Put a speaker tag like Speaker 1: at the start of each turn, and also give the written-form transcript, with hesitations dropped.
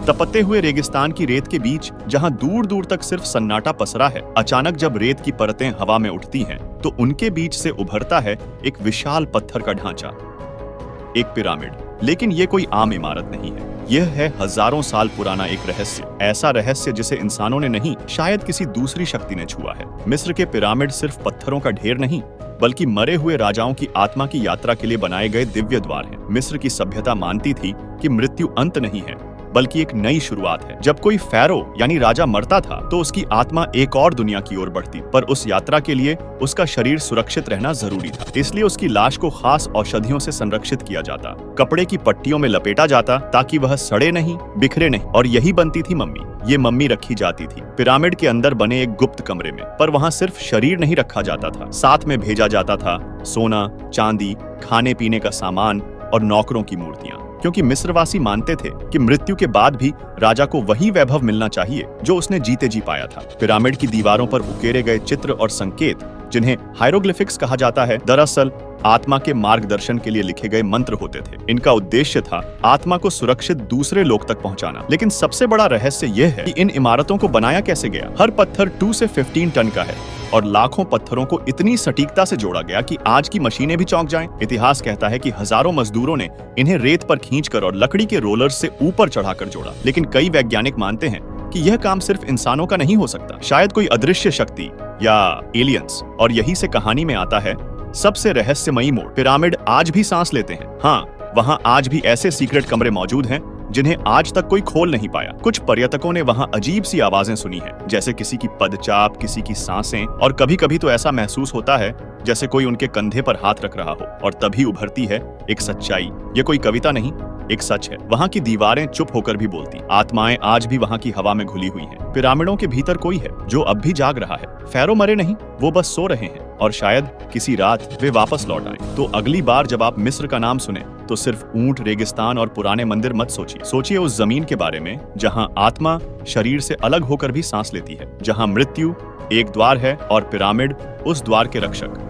Speaker 1: तपते हुए रेगिस्तान की रेत के बीच जहां दूर दूर तक सिर्फ सन्नाटा पसरा है, अचानक जब रेत की परतें हवा में उठती हैं, तो उनके बीच से उभरता है एक विशाल पत्थर का ढांचा, एक पिरामिड। लेकिन ये कोई आम इमारत नहीं है, यह है हजारों साल पुराना एक रहस्य, ऐसा रहस्य जिसे इंसानों ने नहीं, शायद किसी दूसरी शक्ति ने छुआ है। मिस्र के पिरामिड सिर्फ पत्थरों का ढेर नहीं, बल्कि मरे हुए राजाओं की आत्मा की यात्रा के लिए बनाए गए दिव्य द्वार हैं। मिस्र की सभ्यता मानती थी कि मृत्यु अंत नहीं है, बल्कि एक नई शुरुआत है। जब कोई फैरो यानी राजा मरता था, तो उसकी आत्मा एक और दुनिया की ओर बढ़ती, पर उस यात्रा के लिए उसका शरीर सुरक्षित रहना जरूरी था। इसलिए उसकी लाश को खास औषधियों से संरक्षित किया जाता, कपड़े की पट्टियों में लपेटा जाता ताकि वह सड़े नहीं, बिखरे नहीं, और यही बनती थी मम्मी। ये मम्मी रखी जाती थी पिरामिड के अंदर बने एक गुप्त कमरे में, पर वहाँ सिर्फ शरीर नहीं रखा जाता था, साथ में भेजा जाता था सोना, चांदी, खाने पीने का सामान और नौकरों की मूर्तियां, क्योंकि मिस्रवासी मानते थे कि मृत्यु के बाद भी राजा को वही वैभव मिलना चाहिए जो उसने जीते जी पाया था। पिरामिड की दीवारों पर उकेरे गए चित्र और संकेत, जिन्हें हायरोग्लिफिक्स कहा जाता है, दरअसल आत्मा के मार्गदर्शन के लिए लिखे गए मंत्र होते थे। इनका उद्देश्य था आत्मा को सुरक्षित दूसरे लोक तक पहुंचाना। लेकिन सबसे बड़ा रहस्य यह है कि इन इमारतों को बनाया कैसे गया। हर पत्थर 2 से 15 टन का है और लाखों पत्थरों को इतनी सटीकता से जोड़ा गया कि आज की मशीनें भी चौंक जाएं। इतिहास कहता है कि हजारों मजदूरों ने इन्हें रेत पर खींचकर और लकड़ी के रोलर्स से ऊपर चढ़ाकर जोड़ा। लेकिन कई वैज्ञानिक मानते हैं कि यह काम सिर्फ इंसानों का नहीं हो सकता, शायद कोई अदृश्य शक्ति या एलियंस। और यही से कहानी में आता है सबसे रहस्यमयी मोड़। पिरामिड आज भी सांस लेते हैं। हाँ, वहाँ आज भी ऐसे सीक्रेट कमरे मौजूद हैं जिन्हें आज तक कोई खोल नहीं पाया। कुछ पर्यटकों ने वहाँ अजीब सी आवाजें सुनी है, जैसे किसी की पदचाप, किसी की सांसें, और कभी कभी तो ऐसा महसूस होता है जैसे कोई उनके कंधे पर हाथ रख रहा हो। और तभी उभरती है एक सच्चाई। ये कोई कविता नहीं, एक सच है। वहाँ की दीवारें चुप होकर भी बोलती, आत्माएं आज भी वहाँ की हवा में घुली हुई हैं। पिरामिडों के भीतर कोई है जो अब भी जाग रहा है। फैरो मरे नहीं, वो बस सो रहे हैं, और शायद किसी रात वे वापस लौट आए। तो अगली बार जब आप मिस्र का नाम सुने, तो सिर्फ ऊंट, रेगिस्तान और पुराने मंदिर मत सोचिए। सोचिए उस जमीन के बारे में जहां आत्मा शरीर से अलग होकर भी सांस लेती है, जहां मृत्यु एक द्वार है और पिरामिड उस द्वार के रक्षक।